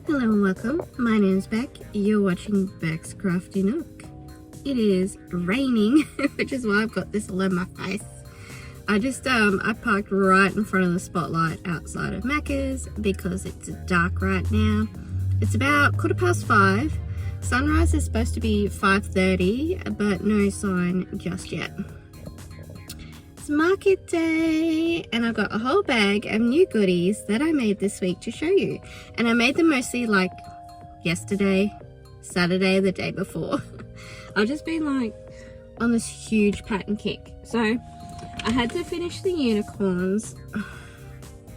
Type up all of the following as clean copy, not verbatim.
Hello and welcome. My name is Beck. You're watching Beck's Crafty Nook. It is raining, which is why I've got this all over my face. I parked right in front of the spotlight outside of Macca's because it's dark right now. It's about 5:15. Sunrise is supposed to be 5:30, but no sign just yet. It's market day and I've got a whole bag of new goodies that I made this week to show you, and I made them mostly like yesterday, Saturday, the day before. I've just been like on this huge pattern kick, so I had to finish the unicorns.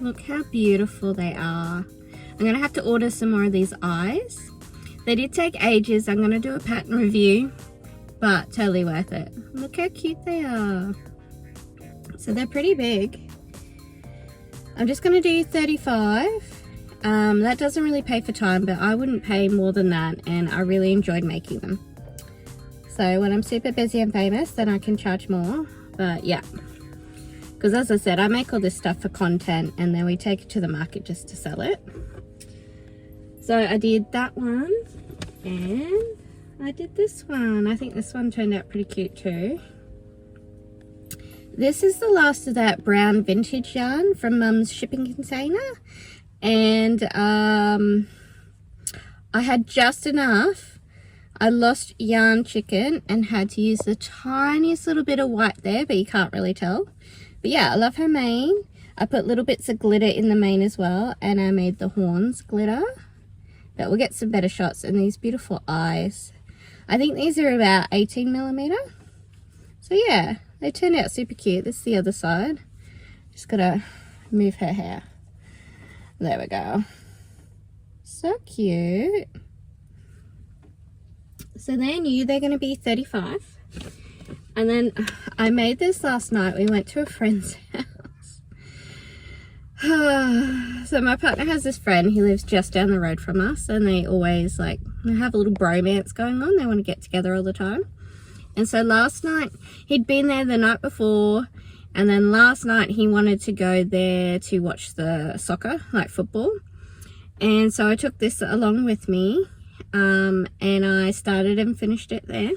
Look how beautiful they are. I'm gonna have to order some more of these eyes. They did take ages. I'm gonna do a pattern review, but totally worth it. Look how cute they are. So they're pretty big. I'm just going to do 35. That doesn't really pay for time, but I wouldn't pay more than that, and I really enjoyed making them. So when I'm super busy and famous, then I can charge more. But yeah, because as I said, I make all this stuff for content and then we take it to the market just to sell it. So I did that one and I did this one. I think this one turned out pretty cute too. This is the last of that brown vintage yarn from Mum's shipping container, and I had just enough. I lost yarn chicken and had to use the tiniest little bit of white there, but you can't really tell. But yeah, I love her mane. I put little bits of glitter in the mane as well, and I made the horns glitter. But we'll get some better shots, and these beautiful eyes. I think these are about 18mm. So yeah, they turned out super cute. This is the other side. Just gotta move her hair. There we go. So cute. So they're new. They're gonna be 35. And then I made this last night. We went to a friend's house. So my partner has this friend. He lives just down the road from us, and they always like have a little bromance going on. They want to get together all the time. And so last night, he'd been there the night before, and then last night he wanted to go there to watch the soccer, like football. And so I took this along with me, and I started and finished it there.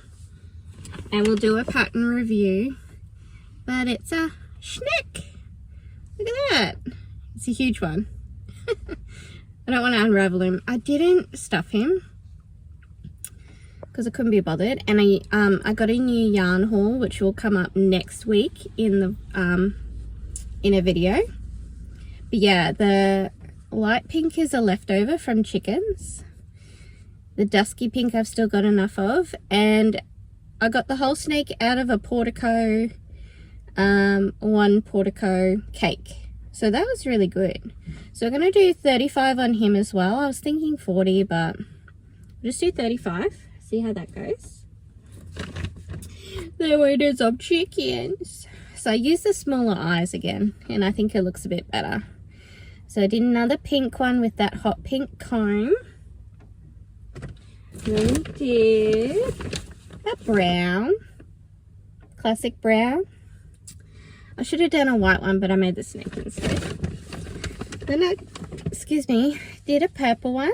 And we'll do a pattern review. But it's a schnick. Look at that. It's a huge one. I don't want to unravel him. I didn't stuff him because I couldn't be bothered, and I got a new yarn haul which will come up next week in the in a video. But yeah, the light pink is a leftover from chickens. The dusky pink I've still got enough of, and I got the whole snake out of a Portico, one Portico cake. So that was really good. So I'm gonna do 35 on him as well. I was thinking 40, but I'll just do 35. See how that goes. There it is of chickens. So I used the smaller eyes again, and I think it looks a bit better. So I did another pink one with that hot pink comb. Then we did a brown, classic brown. I should have done a white one, but I made the snake instead. Then I, did a purple one.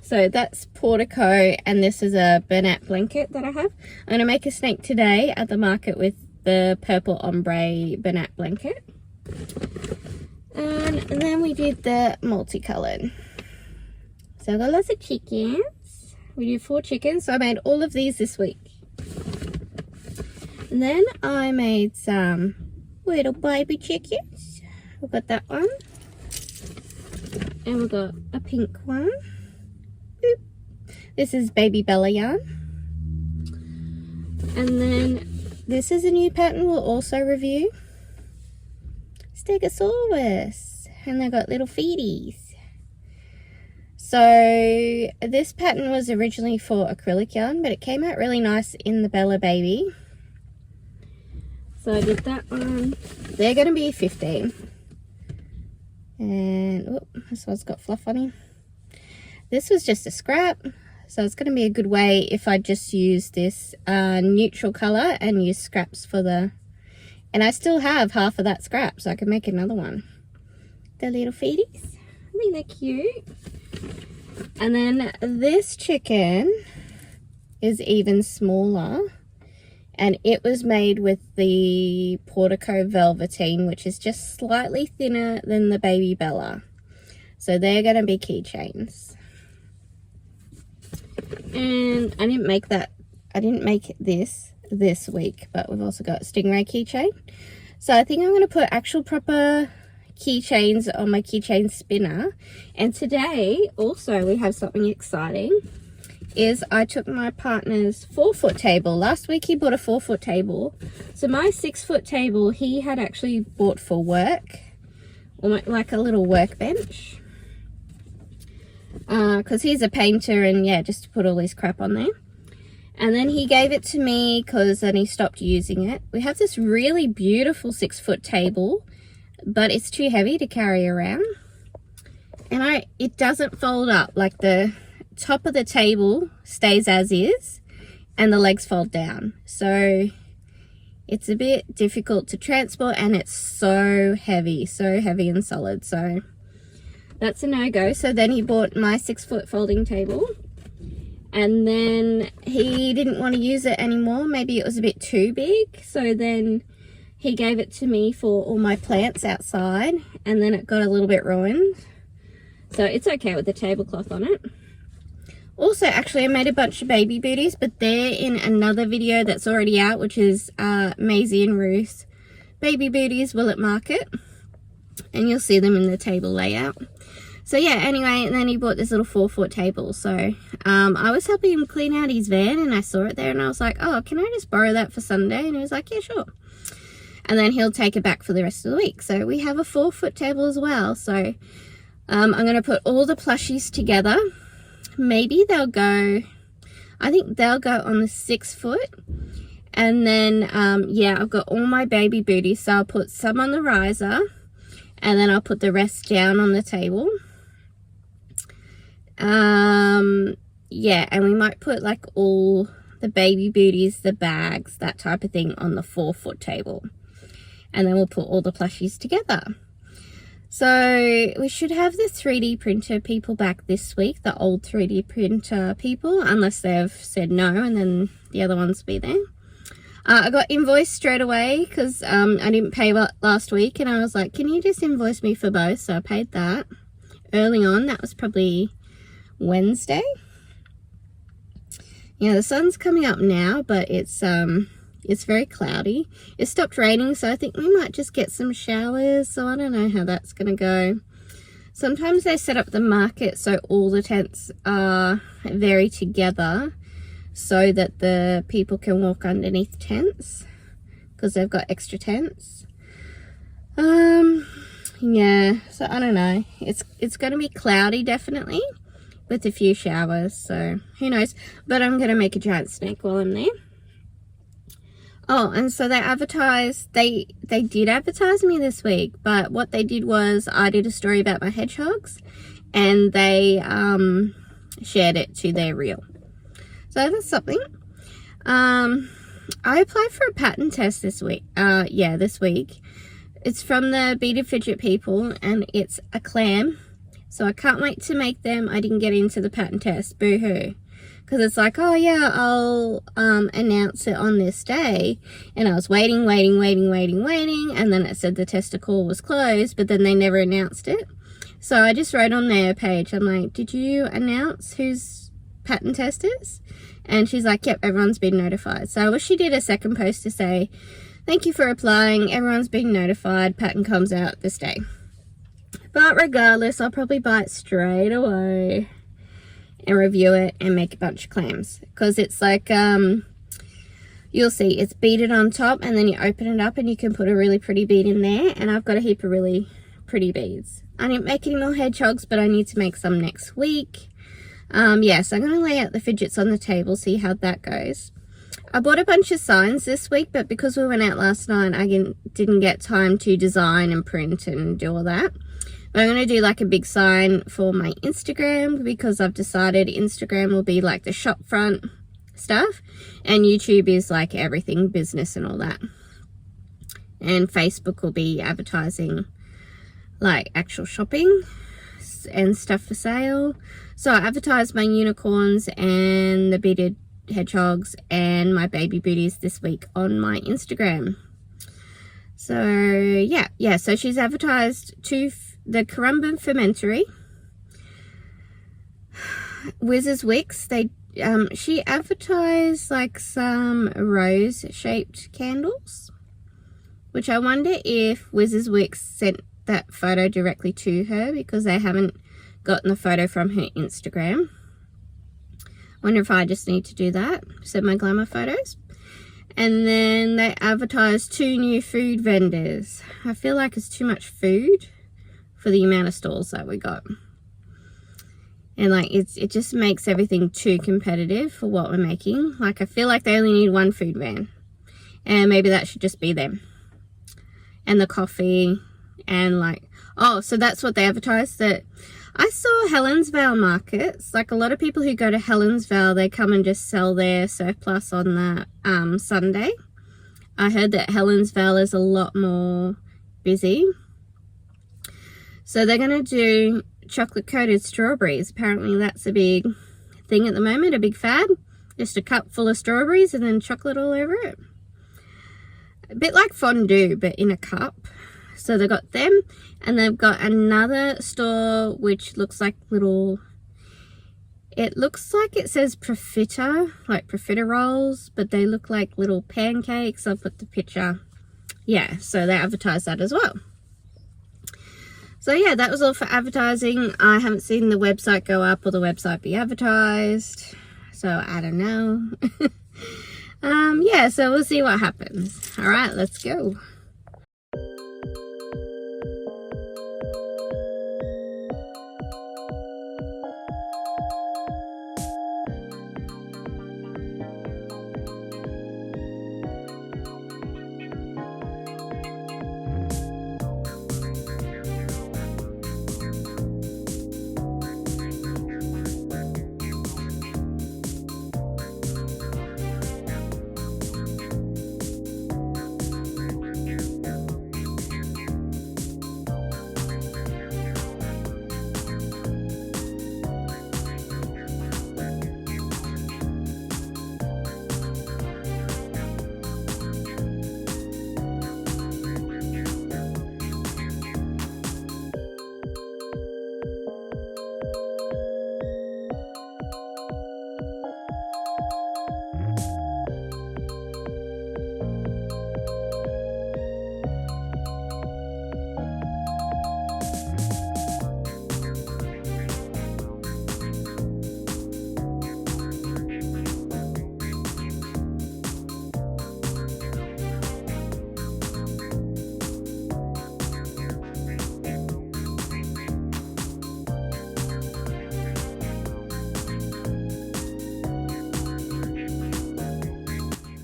So that's Portico, and this is a Bernat blanket that I have. I'm going to make a snake today at the market with the purple ombre Bernat blanket. And then we did the multicolored. So I got lots of chickens. We did 4 chickens, so I made all of these this week. And then I made some little baby chickens. We've got that one. And we've got a pink one. This is Baby Bella yarn. And then this is a new pattern we'll also review. Stegosaurus. And they've got little feeties. So this pattern was originally for acrylic yarn, but it came out really nice in the Bella Baby. So I did that one. They're going to be 15. And oh, this one's got fluff on him. This was just a scrap. So it's going to be a good way if I just use this neutral colour and use scraps for the... And I still have half of that scrap, so I can make another one. The little feeties. I think they're cute. And then this chicken is even smaller, and it was made with the Portico Velveteen, which is just slightly thinner than the Baby Bella. So they're going to be keychains. And I didn't make this week, but we've also got Stingray keychain. So I think I'm going to put actual proper keychains on my keychain spinner. And today also we have something exciting, is I took my partner's 4-foot table. Last week he bought a 4-foot table. So my 6-foot table he had actually bought for work, or like a little workbench, because he's a painter, and yeah, just to put all this crap on there. And then he gave it to me because then he stopped using it. We have this really beautiful 6-foot table, but it's too heavy to carry around. And it doesn't fold up. Like the top of the table stays as is and the legs fold down. So it's a bit difficult to transport, and it's so heavy and solid. So that's a no-go. So then he bought my 6-foot folding table. And then he didn't want to use it anymore. Maybe it was a bit too big. So then he gave it to me for all my plants outside. And then it got a little bit ruined. So it's okay with the tablecloth on it. Also, actually, I made a bunch of baby booties, but they're in another video that's already out, which is Maisie and Ruth's Baby Booties Willet Market. And you'll see them in the table layout. So yeah, anyway, and then he bought this little 4-foot table. So I was helping him clean out his van, and I saw it there, and I was like, oh, can I just borrow that for Sunday? And he was like, yeah, sure. And then he'll take it back for the rest of the week. So we have a 4-foot table as well. So I'm going to put all the plushies together. Maybe they'll go, I think they'll go on the 6-foot. And then, yeah, I've got all my baby booties. So I'll put some on the riser, and then I'll put the rest down on the table. Yeah, and we might put like all the baby booties, the bags, that type of thing on the 4-foot table, and then we'll put all the plushies together. So we should have the 3D printer people back this week, the old 3D printer people, unless they've said no, and then the other ones will be there. I got invoiced straight away because I didn't pay last week, and I was like, can you just invoice me for both? So I paid that early on. That was probably Wednesday. Yeah, the sun's coming up now, but it's very cloudy. It stopped raining, so I think we might just get some showers. So I don't know how that's going to go. Sometimes they set up the market so all the tents are very together, so that the people can walk underneath tents, because they've got extra tents. Yeah, so I don't know. It's going to be cloudy, definitely, with a few showers, so who knows. But I'm going to make a giant snake while I'm there. Oh, and so they advertised, they did advertise me this week, but what they did was I did a story about my hedgehogs, and they shared it to their reel. So that's something. I applied for a pattern test this week. Yeah, this week. It's from the Beaded Fidget people, and it's a clam. So I can't wait to make them. I didn't get into the pattern test. Boo-hoo. Because it's like, oh yeah, I'll announce it on this day. And I was waiting. And then it said the testicle was closed, but then they never announced it. So I just wrote on their page, I'm like, did you announce whose pattern test is? And she's like, yep, everyone's been notified. So I wish she did a second post to say, thank you for applying. Everyone's been notified. Pattern comes out this day. But regardless, I'll probably buy it straight away and review it and make a bunch of clams. Because it's like, you'll see, it's beaded on top, and then you open it up and you can put a really pretty bead in there. And I've got a heap of really pretty beads. I didn't make any more hedgehogs, but I need to make some next week. Yeah, so I'm going to lay out the fidgets on the table, see how that goes. I bought a bunch of signs this week, but because we went out last night, I didn't get time to design and print and do all that. But I'm going to do like a big sign for my Instagram, because I've decided Instagram will be like the shop front stuff, and YouTube is like everything business and all that. And Facebook will be advertising like actual shopping. and stuff for sale. So I advertised my unicorns and the beaded hedgehogs and my baby booties this week on my Instagram. So yeah, so she's advertised the Currumbin Fermentary, Wizard's Wicks. She advertised like some rose shaped candles, which I wonder if Wizard's Wicks sent that photo directly to her, because they haven't gotten the photo from her Instagram. Wonder if I just need to do that, send my glamour photos. And then they advertised 2 new food vendors. I feel like it's too much food for the amount of stalls that we got. And like it just makes everything too competitive for what we're making. Like I feel like they only need 1 food van, and maybe that should just be them. And the coffee, and like, oh, so that's what they advertised. That I saw Helensvale markets, like a lot of people who go to Helensvale, they come and just sell their surplus on the Sunday. I heard that Helensvale is a lot more busy. So they're going to do chocolate coated strawberries. Apparently that's a big thing at the moment, a big fad. Just a cup full of strawberries and then chocolate all over it. A bit like fondue, but in a cup. So they've got them, and they've got another store which looks like little, it looks like it says profiter, like profiterolls, but they look like little pancakes. I'll put the picture. Yeah, so they advertise that as well. So yeah, that was all for advertising. I haven't seen the website go up or the website be advertised, so I don't know. Yeah, so we'll see what happens. All right, let's go.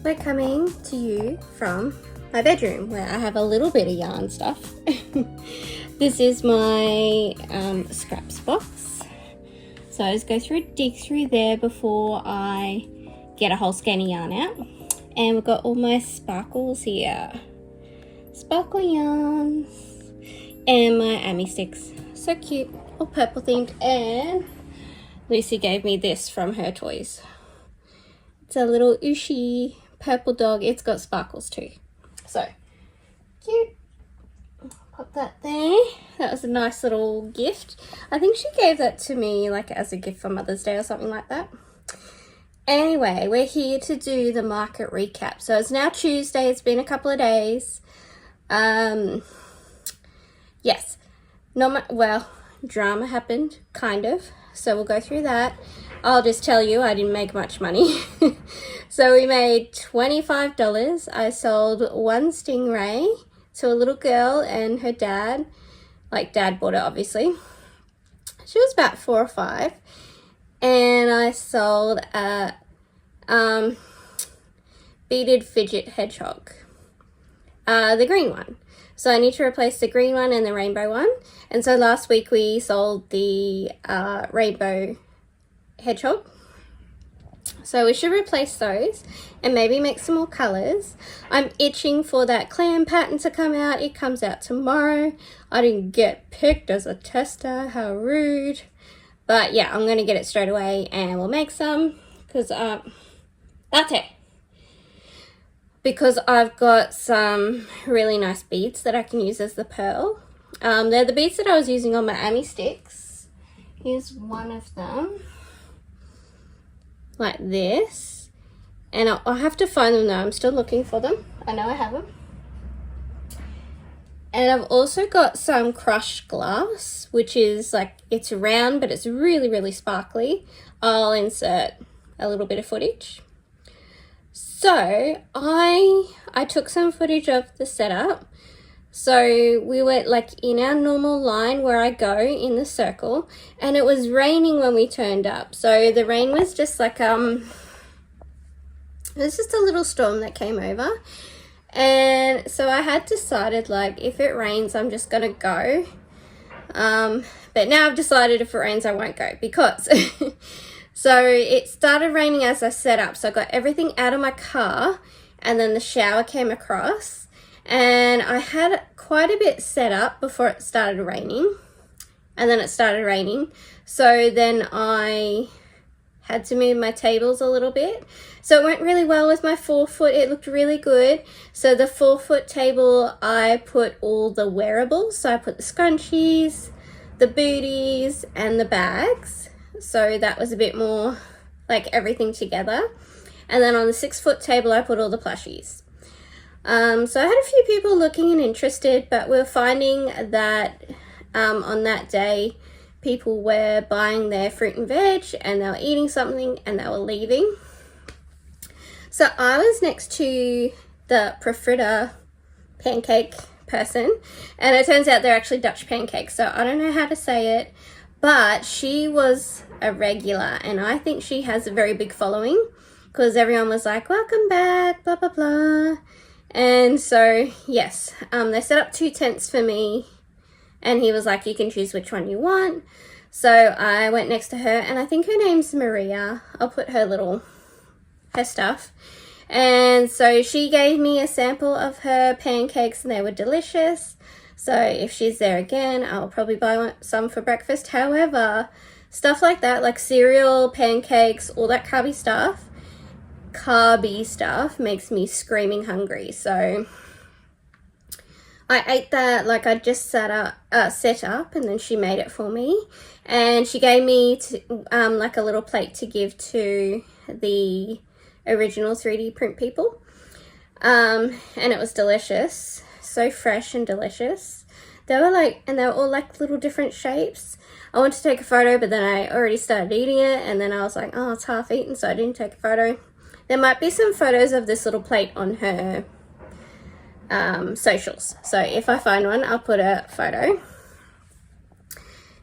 We're coming to you from my bedroom, where I have a little bit of yarn stuff. This is my scraps box. So I just go through, dig through there before I get a whole skein of yarn out. And we've got all my sparkles here. Sparkle yarns. And my Ami sticks. So cute, all purple themed. And Lucy gave me this from her toys. It's a little Ushi purple dog. It's got sparkles too. So cute. Pop that there. That was a nice little gift. I think she gave that to me like as a gift for Mother's Day or something like that. Anyway, we're here to do the market recap. So it's now Tuesday. It's been a couple of days. Yes, well, drama happened, kind of. So we'll go through that. I'll just tell you, I didn't make much money. So we made $25. I sold one stingray to a little girl and her dad. Like, dad bought it, obviously. She was about 4 or 5. And I sold a beaded fidget hedgehog. The green one. So I need to replace the green one and the rainbow one. And so last week we sold the rainbow hedgehog. So we should replace those and maybe make some more colors. I'm itching for that clam pattern to come out. It comes out tomorrow. I didn't get picked as a tester. How rude. But yeah, I'm going to get it straight away and we'll make some because that's it. Because I've got some really nice beads that I can use as the pearl. They're the beads that I was using on my Ami sticks. Here's one of them. Like this. And I'll have to find them now. I'm still looking for them. I know I have them. And I've also got some crushed glass, which is like, it's round, but it's really, really sparkly. I'll insert a little bit of footage. So I took some footage of the setup. So we were like in our normal line where I go in the circle, and it was raining when we turned up. So the rain was just like, it was just a little storm that came over. And so I had decided, like, if it rains, I'm just gonna go. But now I've decided if it rains, I won't go because so it started raining as I set up. So I got everything out of my car and then the shower came across and I had quite a bit set up before it started raining, and then it started raining. So then I had to move my tables a little bit. So it went really well with my 4-foot. It looked really good. So the 4-foot table, I put all the wearables. So I put the scrunchies, the booties, and the bags. So that was a bit more like everything together. And then on the 6-foot table, I put all the plushies. So I had a few people looking and interested, but we're finding that on that day, people were buying their fruit and veg and they were eating something and they were leaving. So I was next to the profiterole pancake person, and it turns out they're actually Dutch pancakes. So I don't know how to say it, but she was a regular and I think she has a very big following because everyone was like, welcome back, blah, blah, blah. And so, yes, they set up 2 tents for me. And he was like, you can choose which one you want. So I went next to her, and I think her name's Maria. I'll put her stuff. And so she gave me a sample of her pancakes, and they were delicious. So if she's there again, I'll probably buy some for breakfast. However, stuff like that, like cereal, pancakes, all that carby stuff makes me screaming hungry. So I ate that, like I just set up, and then she made it for me, and she gave me like a little plate to give to the original 3D print people, and it was delicious, so fresh and delicious. They were all like little different shapes. I wanted to take a photo, but then I already started eating it, and then I was like, oh, it's half eaten, so I didn't take a photo. There might be some photos of this little plate on her socials, so if I find one, I'll put a photo.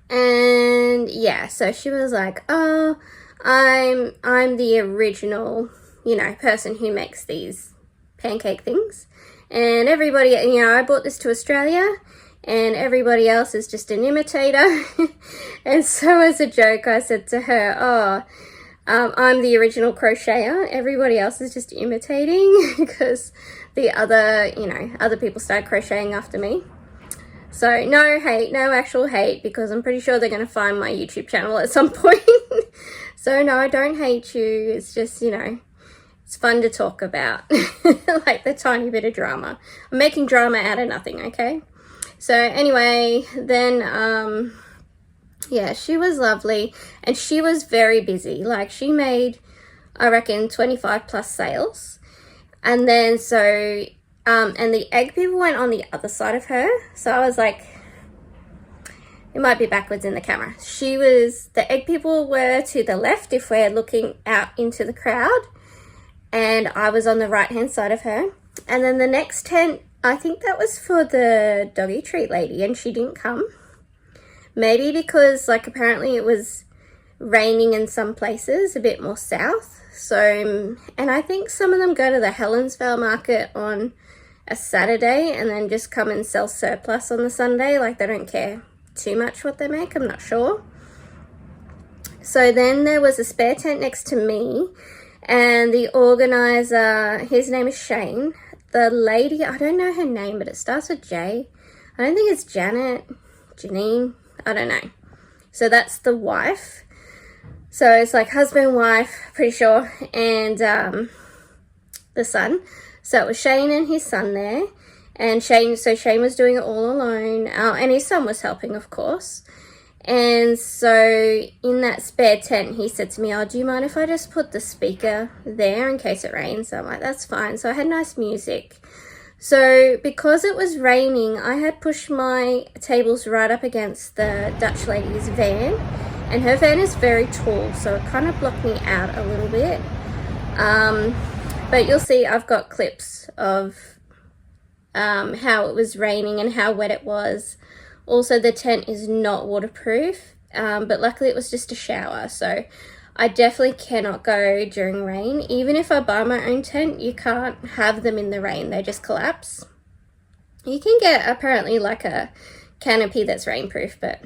And yeah, so she was like, oh, I'm the original, person who makes these pancake things, and everybody, I brought this to Australia and everybody else is just an imitator. And so as a joke, I said to her, oh, I'm the original crocheter, everybody else is just imitating, because the other people started crocheting after me. So no hate, no actual hate, because I'm pretty sure they're going to find my YouTube channel at some point. So no, I don't hate you. It's just, it's fun to talk about, like the tiny bit of drama. I'm making drama out of nothing, okay? So anyway, then, yeah, she was lovely, and she was very busy. Like, she made, I reckon, 25 plus sales. And then so, and the egg people went on the other side of her. So I was like, it might be backwards in the camera. The egg people were to the left if we're looking out into the crowd, and I was on the right hand side of her. And then the next tent, I think that was for the doggy treat lady, and she didn't come. Maybe because, like, apparently it was raining in some places, a bit more south. So, and I think some of them go to the Helensvale market on a Saturday and then just come and sell surplus on the Sunday. Like, they don't care too much what they make, I'm not sure. So then there was a spare tent next to me, and the organizer, his name is Shane. The lady, I don't know her name, but it starts with J. I don't think it's Janet, Janine, I don't know. So that's the wife. So it's like husband, wife, pretty sure, and the son. So it was Shane and his son there, and Shane was doing it all alone, and his son was helping, of course. And so in that spare tent, he said to me, oh, do you mind if I just put the speaker there in case it rains? So I'm like, that's fine. So I had nice music. So because it was raining, I had pushed my tables right up against the Dutch lady's van, and her van is very tall, so it kind of blocked me out a little bit. But you'll see I've got clips of how it was raining and how wet it was. Also, the tent is not waterproof, but luckily it was just a shower, so I definitely cannot go during rain. Even if I buy my own tent, you can't have them in the rain, they just collapse. You can get apparently like a canopy that's rainproof, but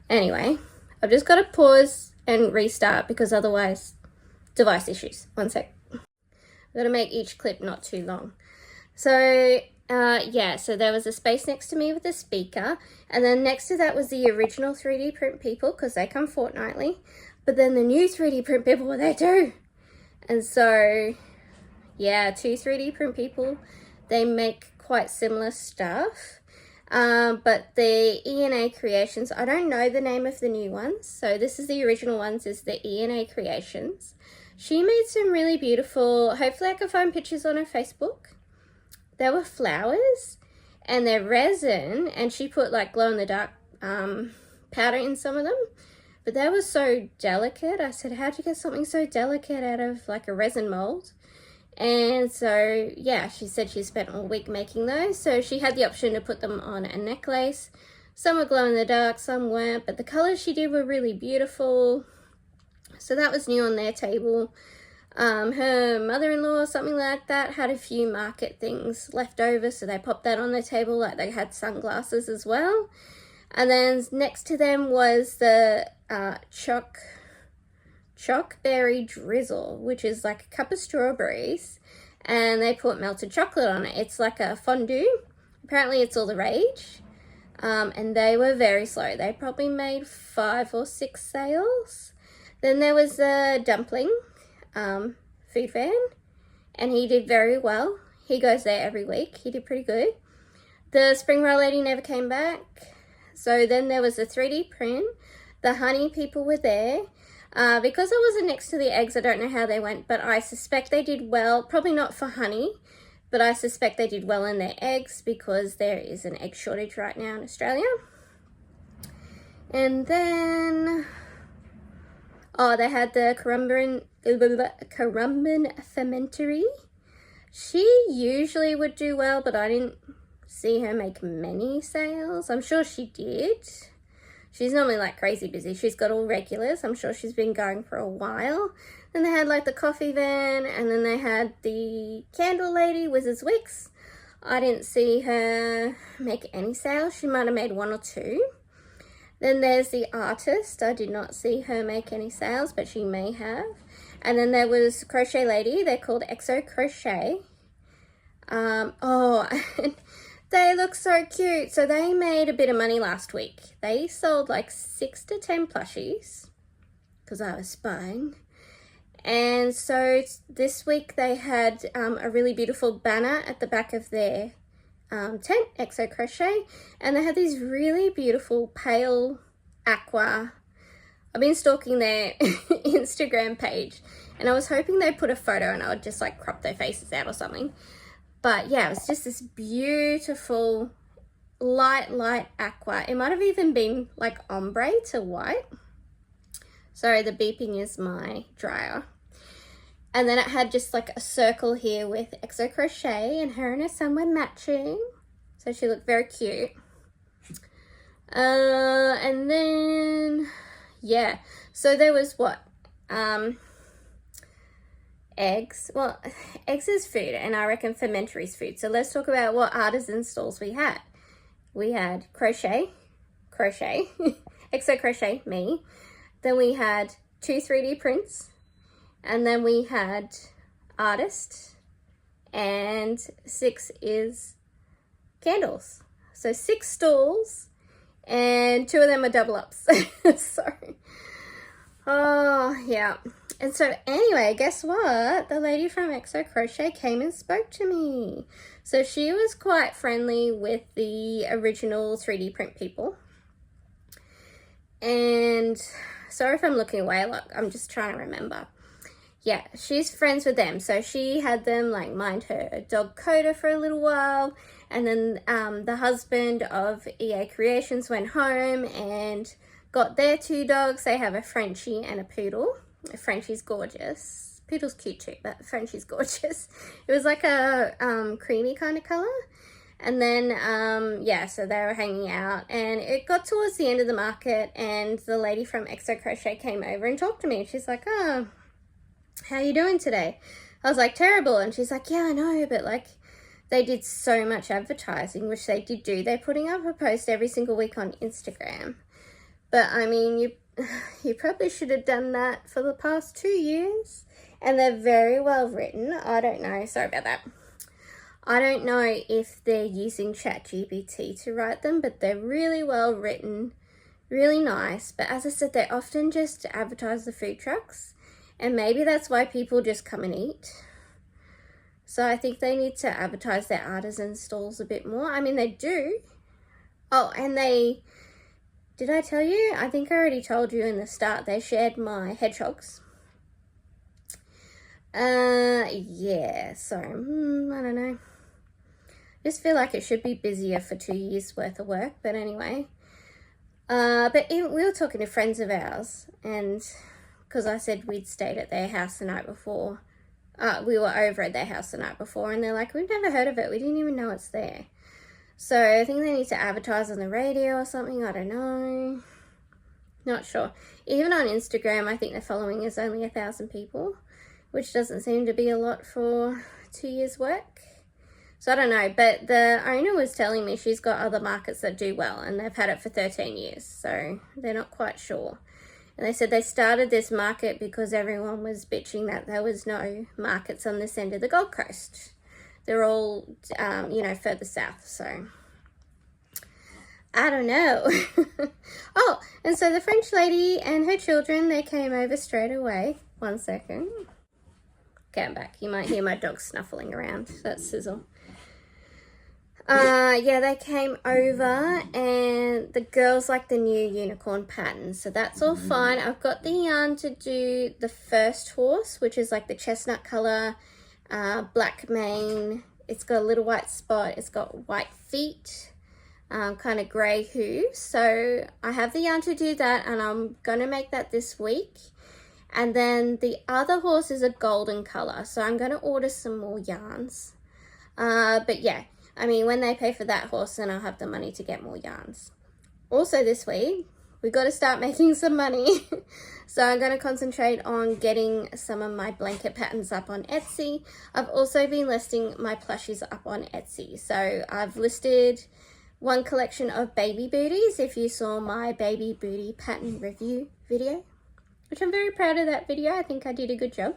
anyway, I've just got to pause and restart because otherwise, device issues. One sec. I've got to make each clip not too long. So yeah, so there was a space next to me with a speaker, and then next to that was the original 3D print people because they come fortnightly, but then the new 3D print people were there too. And so yeah, 2 3D print people, they make quite similar stuff, but the E&A Creations, I don't know the name of the new ones, so this is the original ones, is the E&A Creations. She made some really beautiful, hopefully I can find pictures on her Facebook. There were flowers and they're resin, and she put like glow-in-the-dark powder in some of them, but they were so delicate. I said, how'd you get something so delicate out of like a resin mold? And so yeah, she said she spent all week making those, so she had the option to put them on a necklace. Some were glow-in-the-dark, some weren't, but the colors she did were really beautiful. So that was new on their table. Her mother-in-law, something like that, had a few market things left over, so they popped that on the table, like they had sunglasses as well. And then next to them was the choc-berry drizzle, which is like a cup of strawberries, and they put melted chocolate on it. It's like a fondue. Apparently it's all the rage. And they were very slow. They probably made 5 or 6 sales. Then there was the dumpling food van, and he did very well. He goes there every week. He did pretty good. The spring roll lady never came back. So then there was a 3D print. The honey people were there. Because I wasn't next to the eggs, I don't know how they went, but I suspect they did well. Probably not for honey, but I suspect they did well in their eggs because there is an egg shortage right now in Australia. And then oh, they had the Currumbin fermentary. She usually would do well, but I didn't see her make many sales. I'm sure she did. She's normally like crazy busy. She's got all regulars. I'm sure she's been going for a while. Then they had like the coffee van, and then they had the candle lady, Wizard's Wicks. I didn't see her make any sales. She might have made 1 or 2. Then there's the artist. I did not see her make any sales, but she may have. And then there was Crochet Lady. They're called Exo Crochet. Oh, they look so cute. So they made a bit of money last week. They sold like 6 to 10 plushies because I was spying. And so this week they had a really beautiful banner at the back of their tent, Exo Crochet, and they had these really beautiful pale aqua. I've been stalking their Instagram page, and I was hoping they'd put a photo and I would just like crop their faces out or something. But yeah, it was just this beautiful light aqua. It might have even been like ombre to white. Sorry, the beeping is my dryer. And then it had just like a circle here with Exo Crochet, and her and her son were matching. So she looked very cute. And then, yeah. So there was what? Eggs. Well, eggs is food, and I reckon fermentary is food. So let's talk about what artisan stalls we had. We had Crochet, Exo Crochet, me. then we had 2 3D prints, and then we had artist, and 6 is candles. So 6 stalls, and 2 of them are double ups. Sorry. Oh, yeah. And so anyway, guess what? The lady from XO Crochet came and spoke to me. So she was quite friendly with the original 3D print people. And sorry if I'm looking away, look, I'm just trying to remember. Yeah, she's friends with them. So she had them like mind her dog Coda for a little while. And then the husband of EA Creations went home and got their 2 dogs. They have a Frenchie and a poodle. Frenchie's gorgeous. Poodle's cute too, but Frenchie's gorgeous. It was like a creamy kind of color. And then, yeah, so they were hanging out, and it got towards the end of the market, and the lady from XO Crochet came over and talked to me. She's like, oh, how you doing today? I was like, terrible. And she's like, yeah, I know, but like, they did so much advertising, which they did do. They're putting up a post every single week on Instagram. But I mean, you probably should have done that for the past 2 years. And they're very well written. I don't know. Sorry about that. I don't know if they're using ChatGPT to write them, but they're really well written, really nice. But as I said, they often just advertise the food trucks. And maybe that's why people just come and eat. So I think they need to advertise their artisan stalls a bit more. I mean, they do. Oh, and they... Did I tell you? I think I already told you in the start. They shared my hedgehogs. Yeah, so, I don't know. Just feel like it should be busier for 2 years worth of work, but anyway. But we were talking to friends of ours, and because I said we'd stayed at their house the night before. We were over at their house the night before, and they're like, we've never heard of it. We didn't even know it's there. So I think they need to advertise on the radio or something. I don't know. Not sure. Even on Instagram, I think the following is only 1,000 people, which doesn't seem to be a lot for 2 years' work. So I don't know. But the owner was telling me she's got other markets that do well, and they've had it for 13 years. So they're not quite sure. And they said they started this market because everyone was bitching that there was no markets on this end of the Gold Coast. They're all, you know, further south, so I don't know. Oh, and so the French lady and her children, they came over straight away. 1 second. Okay, I'm back. You might hear my dog snuffling around. That's Sizzle. Yeah, they came over, and the girls like the new unicorn pattern, so that's all fine. I've got the yarn to do the first horse, which is like the chestnut color, black mane. It's got a little white spot. It's got white feet, kind of grey hooves. So I have the yarn to do that, and I'm gonna make that this week. And then the other horse is a golden color, so I'm gonna order some more yarns. But yeah, I mean, when they pay for that horse, then I'll have the money to get more yarns. Also this week, we got to start making some money. So I'm going to concentrate on getting some of my blanket patterns up on Etsy. I've also been listing my plushies up on Etsy. So I've listed one collection of baby booties. If you saw my baby booty pattern review video, which I'm very proud of that video. I think I did a good job.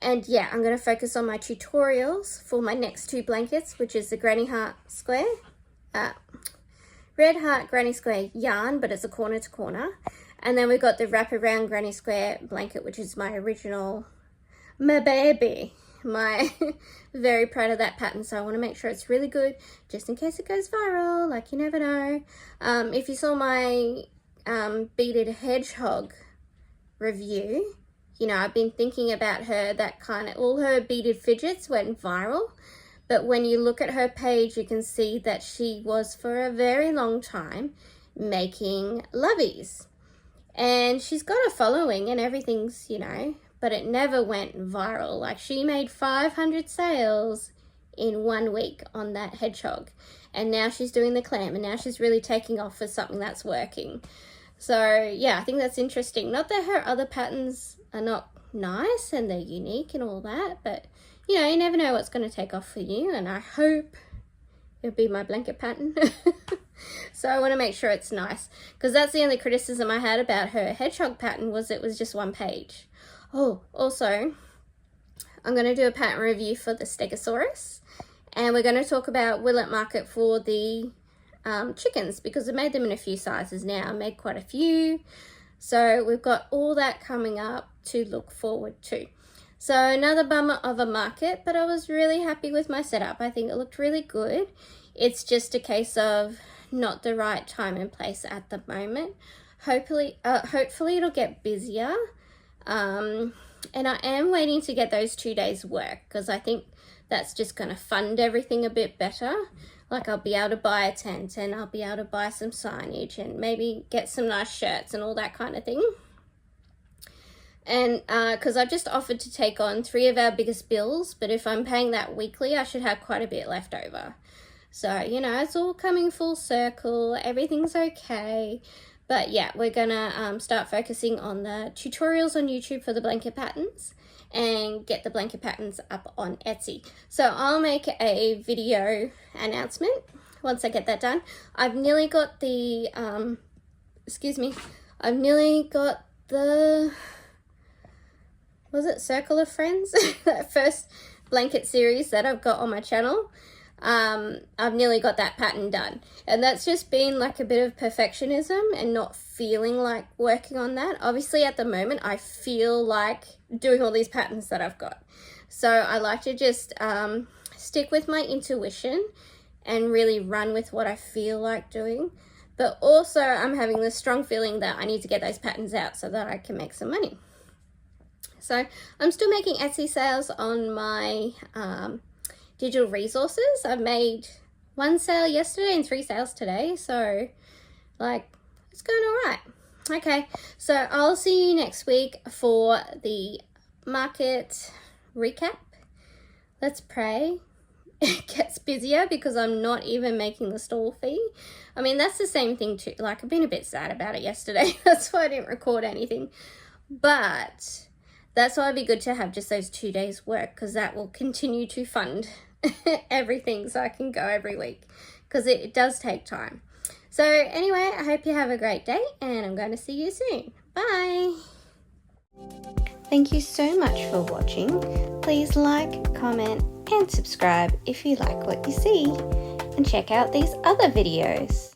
And yeah, I'm going to focus on my tutorials for my next 2 blankets, which is the Granny Heart Square, Red Heart Granny Square yarn, but it's a corner to corner. And then we've got the wraparound Granny Square blanket, which is my original, my baby. My very proud of that pattern, so I want to make sure it's really good, just in case it goes viral, like you never know. If you saw my beaded hedgehog review, you know, I've been thinking about her, that kind of, all her beaded fidgets went viral. But when you look at her page, you can see that she was for a very long time making loveys. And she's got a following and everything's, you know, but it never went viral. Like, she made 500 sales in 1 week on that hedgehog. And now she's doing the clam, and now she's really taking off for something that's working. So yeah, I think that's interesting. Not that her other patterns are not nice and they're unique and all that, but you know, you never know what's going to take off for you, and I hope it'll be my blanket pattern. So I want to make sure it's nice, because that's the only criticism I had about her hedgehog pattern, was it was just one page. Oh, also, I'm going to do a pattern review for the Stegosaurus, and we're going to talk about will it mark it for the chickens, because I made them in a few sizes now. I made quite a few, so we've got all that coming up to look forward to. So another bummer of a market, but I was really happy with my setup. I think it looked really good. It's just a case of not the right time and place at the moment. Hopefully it'll get busier. And I am waiting to get those 2 days work, because I think that's just going to fund everything a bit better. Like, I'll be able to buy a tent, and I'll be able to buy some signage, and maybe get some nice shirts and all that kind of thing. And because I've just offered to take on 3 of our biggest bills, but if I'm paying that weekly, I should have quite a bit left over. So, you know, it's all coming full circle. Everything's okay. But yeah, we're gonna start focusing on the tutorials on YouTube for the blanket patterns, and get the blanket patterns up on Etsy. So I'll make a video announcement once I get that done. I've nearly got the, I've nearly got the, was it Circle of Friends? That first blanket series that I've got on my channel. I've nearly got that pattern done, and that's just been like a bit of perfectionism and not feeling like working on that. Obviously at the moment I feel like doing all these patterns that I've got, so I like to just stick with my intuition and really run with what I feel like doing. But also I'm having this strong feeling that I need to get those patterns out so that I can make some money. So I'm still making Etsy sales on my digital resources. I've made 1 sale yesterday and 3 sales today, so like it's going all right. Okay, so I'll see you next week for the market recap. Let's pray it gets busier, because I'm not even making the stall fee. I mean, that's the same thing too. Like, I've been a bit sad about it yesterday. That's why I didn't record anything, but that's why it'd be good to have just those 2 days work, because that will continue to fund everything, so I can go every week, because it does take time. So anyway, I hope you have a great day, and I'm going to see you soon. Bye. Thank you so much for watching. Please like, comment, and subscribe if you like what you see, and check out these other videos.